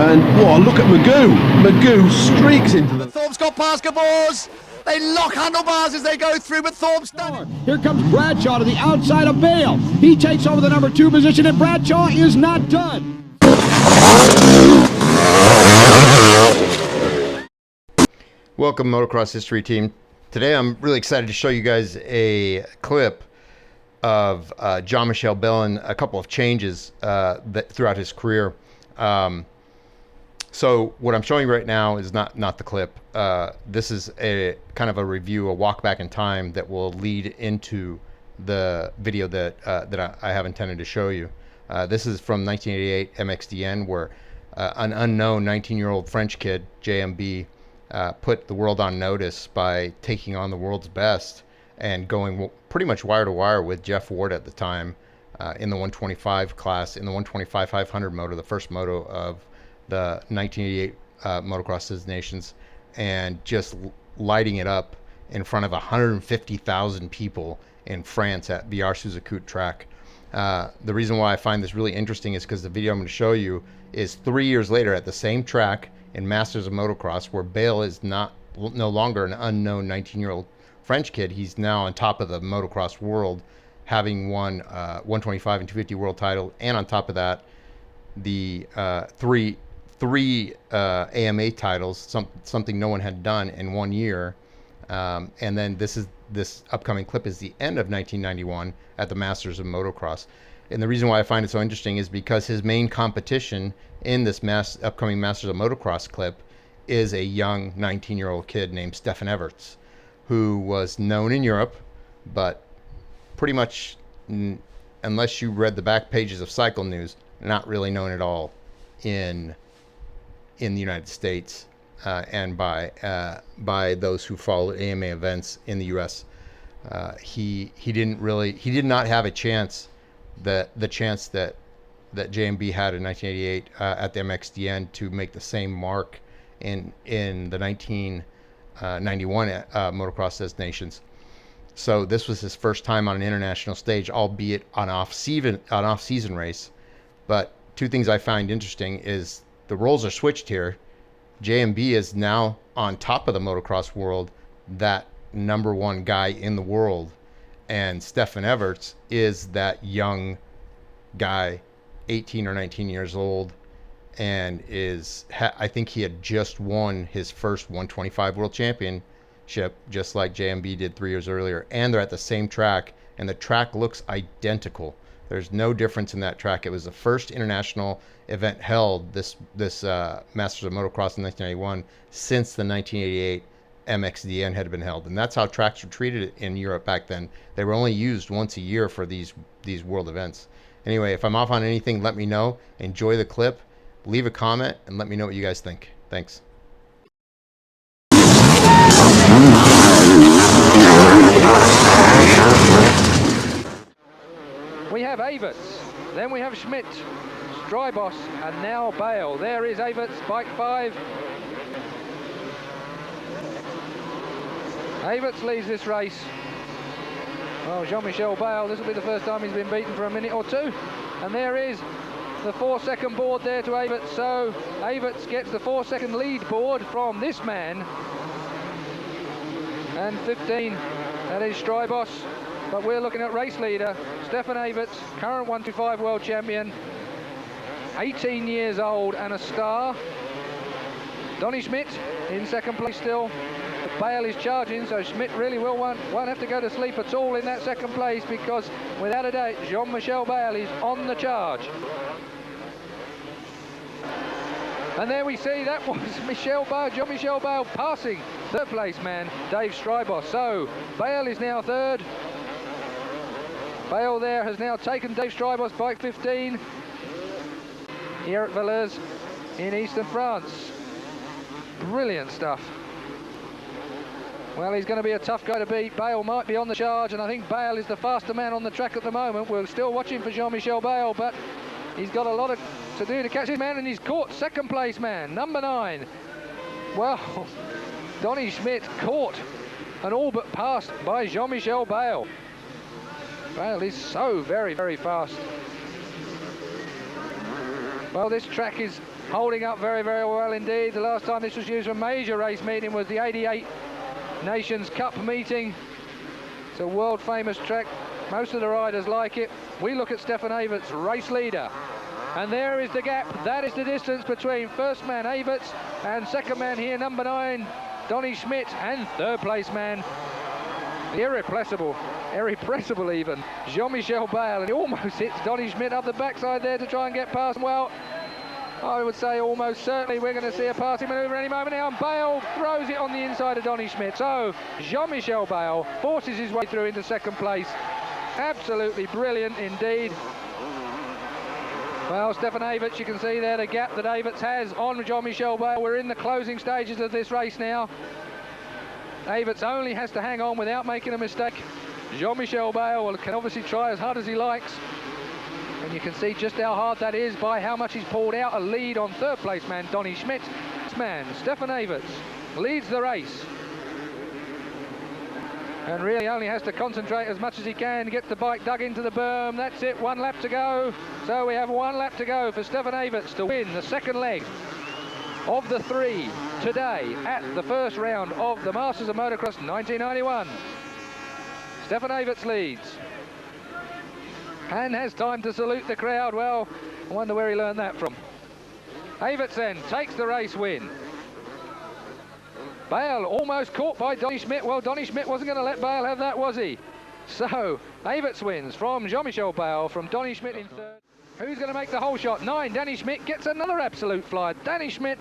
And whoa, look at Magoo. Magoo streaks into the... Thorpe's got past Gavors. They lock handlebars as they go through, but Thorpe's done. Here comes Bradshaw to the outside of Bayle. He takes over the number 2 position, and Bradshaw is not done. Welcome, Motocross History Team. Today I'm really excited to show you guys a clip of Jean-Michel Bayle and a couple of changes throughout his career. So what I'm showing you right now is not the clip. This is a kind of a review, a walk back in time that will lead into the video that I have intended to show you. This is from 1988 MXDN, where an unknown 19-year-old French kid, JMB, put the world on notice by taking on the world's best and going pretty much wire to wire with Jeff Ward at the time in the 125 class, in the 125 500 moto, the first moto of the 1988 Motocross Des Nations, and just lighting it up in front of 150,000 people in France at Villars-sous-Écoute track. The reason why I find this really interesting is because the video I'm going to show you is 3 years later at the same track in Masters of Motocross, where Bayle is no longer an unknown 19-year-old French kid. He's now on top of the motocross world, having won 125 and 250 world title, and on top of that, the three AMA titles, something no one had done in 1 year. And then this upcoming clip is the end of 1991 at the Masters of Motocross. And the reason why I find it so interesting is because his main competition in this upcoming Masters of Motocross clip is a young 19-year-old kid named Stefan Everts, who was known in Europe, but pretty much, unless you read the back pages of Cycle News, not really known at all in the United States and by those who followed AMA events in the U.S. He did not have a chance, the chance that JMB had in 1988 at the MXDN to make the same mark in the 1991 Motocross Des Nations. So this was his first time on an international stage, albeit on off-season race. But two things I find interesting is the roles are switched here. JMB is now on top of the motocross world, that number one guy in the world, and Stefan Everts is that young guy, 18 or 19 years old, and I think he had just won his first 125 world championship, just like JMB did 3 years earlier, and they're at the same track, and the track looks identical. There's no difference in that track. It was the first international event held, this Masters of Motocross in 1991, since the 1988 MXDN had been held. And that's how tracks were treated in Europe back then. They were only used once a year for these world events. Anyway, if I'm off on anything, let me know. Enjoy the clip. Leave a comment and let me know what you guys think. Thanks. We have Everts, then we have Schmidt, Strybos, and now Bayle. There is Everts, bike 5. Everts leads this race. Well, Jean-Michel Bayle, this will be the first time he's been beaten for a minute or two. And there is the 4-second board there to Everts. So Everts gets the 4-second lead board from this man. And 15, that is Strybos. But we're looking at race leader, Stefan Everts, current 125 world champion, 18 years old and a star. Donny Schmidt in second place still. Bayle is charging, so Schmidt really won't have to go to sleep at all in that second place, because without a doubt, Jean-Michel Bayle is on the charge. And there we see that was Jean-Michel Bayle passing third place man, Dave Strybos. So Bayle is now third. Bayle there has now taken Dave Strybos, bike 15, here at Villars in eastern France. Brilliant stuff. Well, he's going to be a tough guy to beat. Bayle might be on the charge, and I think Bayle is the faster man on the track at the moment. We're still watching for Jean-Michel Bayle, but he's got a lot to do to catch his man, and he's caught second place man, number 9. Well, Donny Schmidt caught and all but passed by Jean-Michel Bayle. Bayle is so very, very fast. Well, this track is holding up very, very well indeed. The last time this was used for a major race meeting was the 88 Nations Cup meeting. It's a world famous track. Most of the riders like it. We look at Stefan Everts, race leader. And there is the gap. That is the distance between first man Everts and second man here, number 9, Donny Schmidt, and third place man, the irrepressible even, Jean-Michel Bayle. And he almost hits Donny Schmidt up the backside there to try and get past. Well, I would say almost certainly we're going to see a passing manoeuvre any moment now, and Bayle throws it on the inside of Donny Schmidt. So Jean-Michel Bayle forces his way through into second place. Absolutely brilliant indeed. Well, Stefan Everts, you can see there the gap that Everts has on Jean-Michel Bayle. We're in the closing stages of this race now. Everts only has to hang on without making a mistake. Jean-Michel Bayle can obviously try as hard as he likes. And you can see just how hard that is by how much he's pulled out a lead on third place man Donny Schmidt. This man, Stefan Everts, leads the race. And really only has to concentrate as much as he can, get the bike dug into the berm. That's it, 1 lap to go. So we have 1 lap to go for Stefan Everts to win the second leg of the 3 today at the first round of the Masters of Motocross 1991. Stefan Everts leads and has time to salute the crowd. Well, I wonder where he learned that from. Everts then takes the race win. Bayle almost caught by Donny Schmidt. Well, Donny Schmidt wasn't going to let Bayle have that, was he? So Everts wins from Jean-Michel Bayle, from Donny Schmidt in third. Who's going to make the whole shot? 9, Danny Schmidt gets another absolute flyer. Danny Schmidt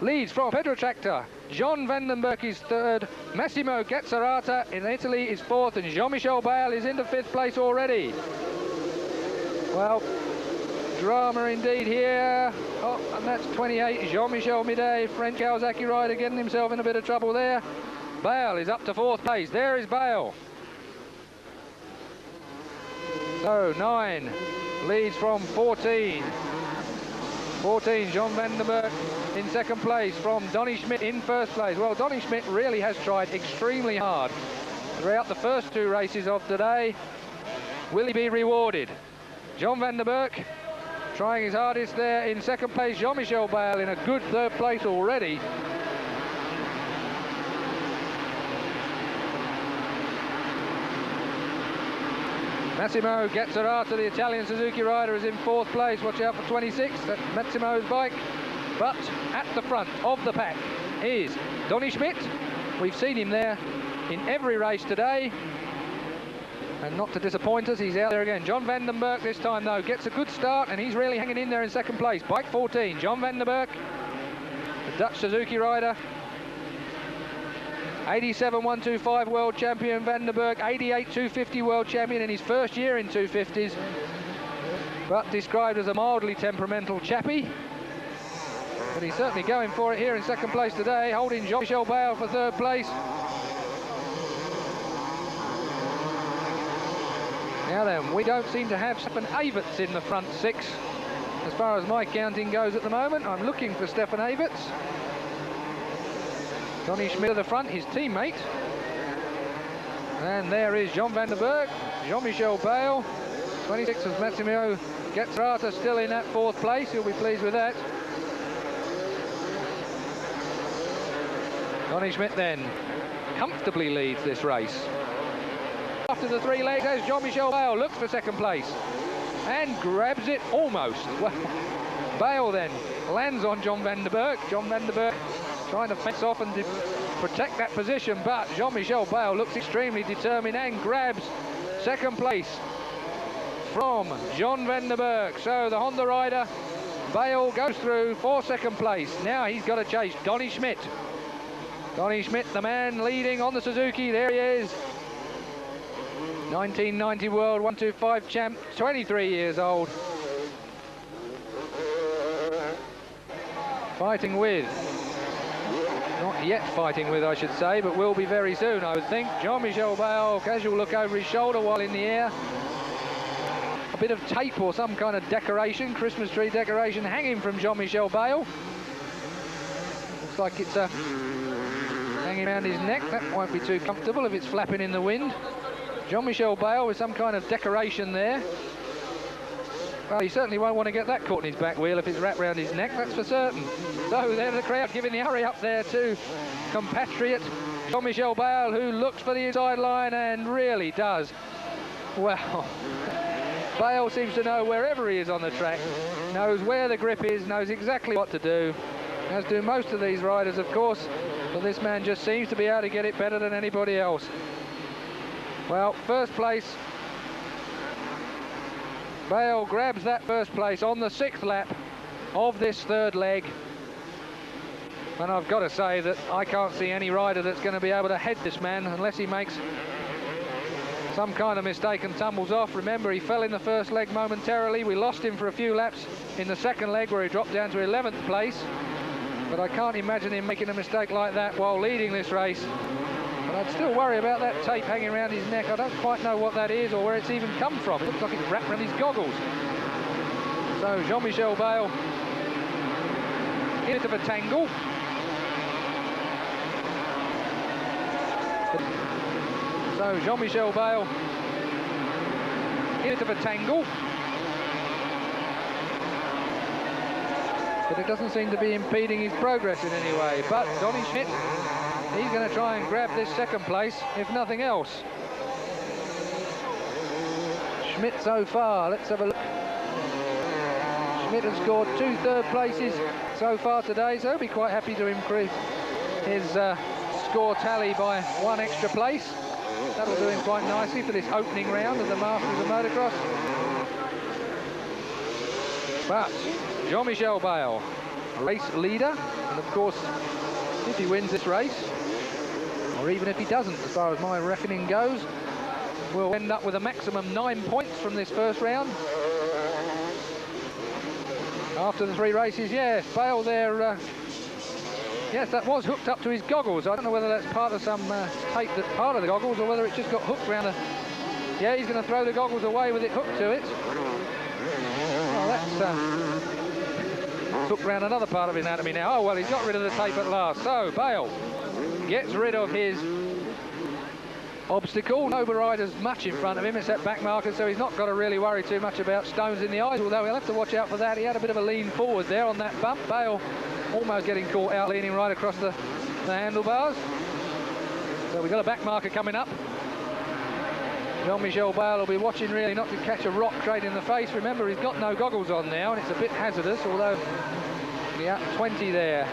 leads from Pedro Tractor. John Vandenberg is third. Massimo Gazzarata in Italy is fourth, and Jean-Michel Bayle is into 5th place already. Well, drama indeed here. Oh, and that's 28, Jean-Michel Midet, French Kawasaki rider, getting himself in a bit of trouble there. Bayle is up to 4th place. There is Bayle. So 9 leads from 14. 14, John Vandenberg in 2nd place, from Donny Schmidt in 1st place. Well, Donny Schmidt really has tried extremely hard throughout the first 2 races of today. Will he be rewarded? John Vandenberg trying his hardest there in 2nd place. Jean-Michel Bayle in a good 3rd place already. Massimo Gazzarata, the Italian Suzuki rider, is in 4th place. Watch out for 26, that's Massimo's bike. But at the front of the pack is Donny Schmidt. We've seen him there in every race today. And not to disappoint us, he's out there again. John Vandenberg this time, though, gets a good start, and he's really hanging in there in 2nd place. Bike 14, John Vandenberg, the Dutch Suzuki rider. 87 125 world champion Vandenberg, 88 250 world champion in his first year in 250s, but described as a mildly temperamental chappie. But he's certainly going for it here in 2nd place today, holding Jean-Michel Bayle for 3rd place. Now then, we don't seem to have Stefan Everts in the front 6 as far as my counting goes at the moment. I'm looking for Stefan Everts. Donny Schmidt at the front, his teammate. And there is John Vandenberg, Jean-Michel Bayle. 26 was Massimo Gazzarata, still in that 4th place. He'll be pleased with that. Donny Schmidt then comfortably leads this race. After the 3 legs, as Jean-Michel Bayle looks for 2nd place and grabs it almost. Well, Bayle then lands on John Vandenberg. John Vandenberg trying to fence off and protect that position, but Jean-Michel Bayle looks extremely determined and grabs 2nd place from John Vandenberg. So the Honda rider, Bayle, goes through for 2nd place. Now he's got to chase Donny Schmidt. Donny Schmidt, the man leading on the Suzuki. There he is. 1990 World 125 champ, 23 years old. Fighting with, not yet fighting with I should say, but will be very soon I would think, Jean-Michel Bayle. Casual look over his shoulder while in the air. A bit of tape or some kind of decoration, Christmas tree decoration, hanging from Jean-Michel Bayle. Looks like it's hanging around his neck. That won't be too comfortable if it's flapping in the wind. Jean-Michel Bayle with some kind of decoration there. Well, he certainly won't want to get that caught in his back wheel if it's wrapped round his neck, that's for certain. So there's the crowd giving the hurry up there to compatriot Jean-Michel Bayle, who looks for the inside line and really does. Well, Bayle seems to know wherever he is on the track, knows where the grip is, knows exactly what to do, as do most of these riders, of course, but this man just seems to be able to get it better than anybody else. Well, first place. Bayle grabs that first place on the 6th lap of this third leg. And I've got to say that I can't see any rider that's going to be able to head this man unless he makes some kind of mistake and tumbles off. Remember, he fell in the first leg momentarily. We lost him for a few laps in the second leg where he dropped down to 11th place. But I can't imagine him making a mistake like that while leading this race. But I'd still worry about that tape hanging around his neck. I don't quite know what that is or where it's even come from. It looks like it's wrapped around his goggles. So Jean-Michel Bayle in a bit of a tangle. So Jean-Michel Bayle in a bit of a tangle. But it doesn't seem to be impeding his progress in any way. But Donny Schmidt, he's going to try and grab this second place, if nothing else. Schmidt so far, let's have a look. Schmidt has scored 2 third places so far today, so he'll be quite happy to increase his score tally by 1 extra place. That'll do him quite nicely for this opening round of the Masters of Motocross. But Jean-Michel Bayle, race leader, and of course, if he wins this race, or even if he doesn't, as far as my reckoning goes, we'll end up with a maximum 9 points from this first round. After the 3 races, yes, Bayle there, yes, that was hooked up to his goggles. I don't know whether that's part of some tape that's part of the goggles or whether it just got hooked around the... Yeah, he's going to throw the goggles away with it hooked to it. Well, that's hooked around another part of his anatomy now. Oh, well, he's got rid of the tape at last. So, Bayle gets rid of his obstacle. No rider's much in front of him. It's that back marker, so he's not got to really worry too much about stones in the eyes, although he'll have to watch out for that. He had a bit of a lean forward there on that bump. Bayle almost getting caught out, leaning right across the handlebars. So we've got a back marker coming up. Jean-Michel Bayle will be watching really not to catch a rock straight in the face. Remember, he's got no goggles on now, and it's a bit hazardous, although the up 20 there.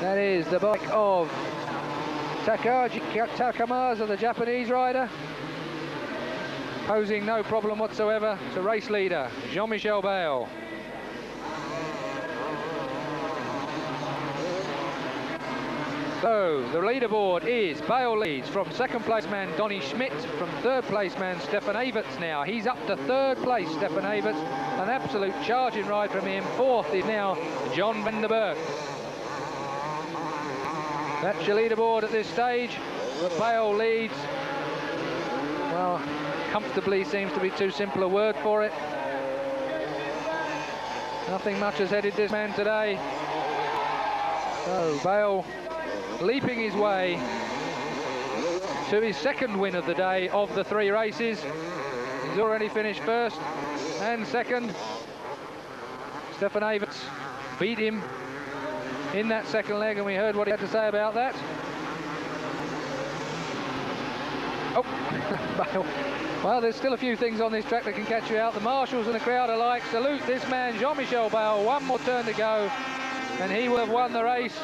That is the bike of Takaji Takamaza, the Japanese rider, posing no problem whatsoever to race leader Jean-Michel Bayle. So the leaderboard is Bayle leads from second place man Donny Schmidt, from third place man Stefan Everts now. He's up to third place, Stefan Everts. An absolute charging ride from him. Fourth is now John van der Berg. That's your leaderboard at this stage. But Bayle leads. Well, comfortably seems to be too simple a word for it. Nothing much has headed this man today. So Bayle leaping his way to his second win of the day of the 3 races. He's already finished first and second. Stefan Everts beat him in that second leg, and we heard what he had to say about that. Oh, well, there's still a few things on this track that can catch you out. The marshals and the crowd alike salute this man, Jean-Michel Bayle. 1 more turn to go, and he will have won the race.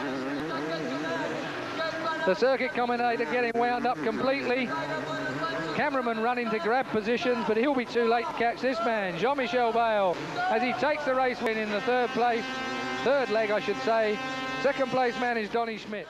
The circuit commentator getting wound up completely. Cameraman running to grab positions, but he'll be too late to catch this man, Jean-Michel Bayle, as he takes the race win in the third leg, I should say. Second place man is Donny Schmidt.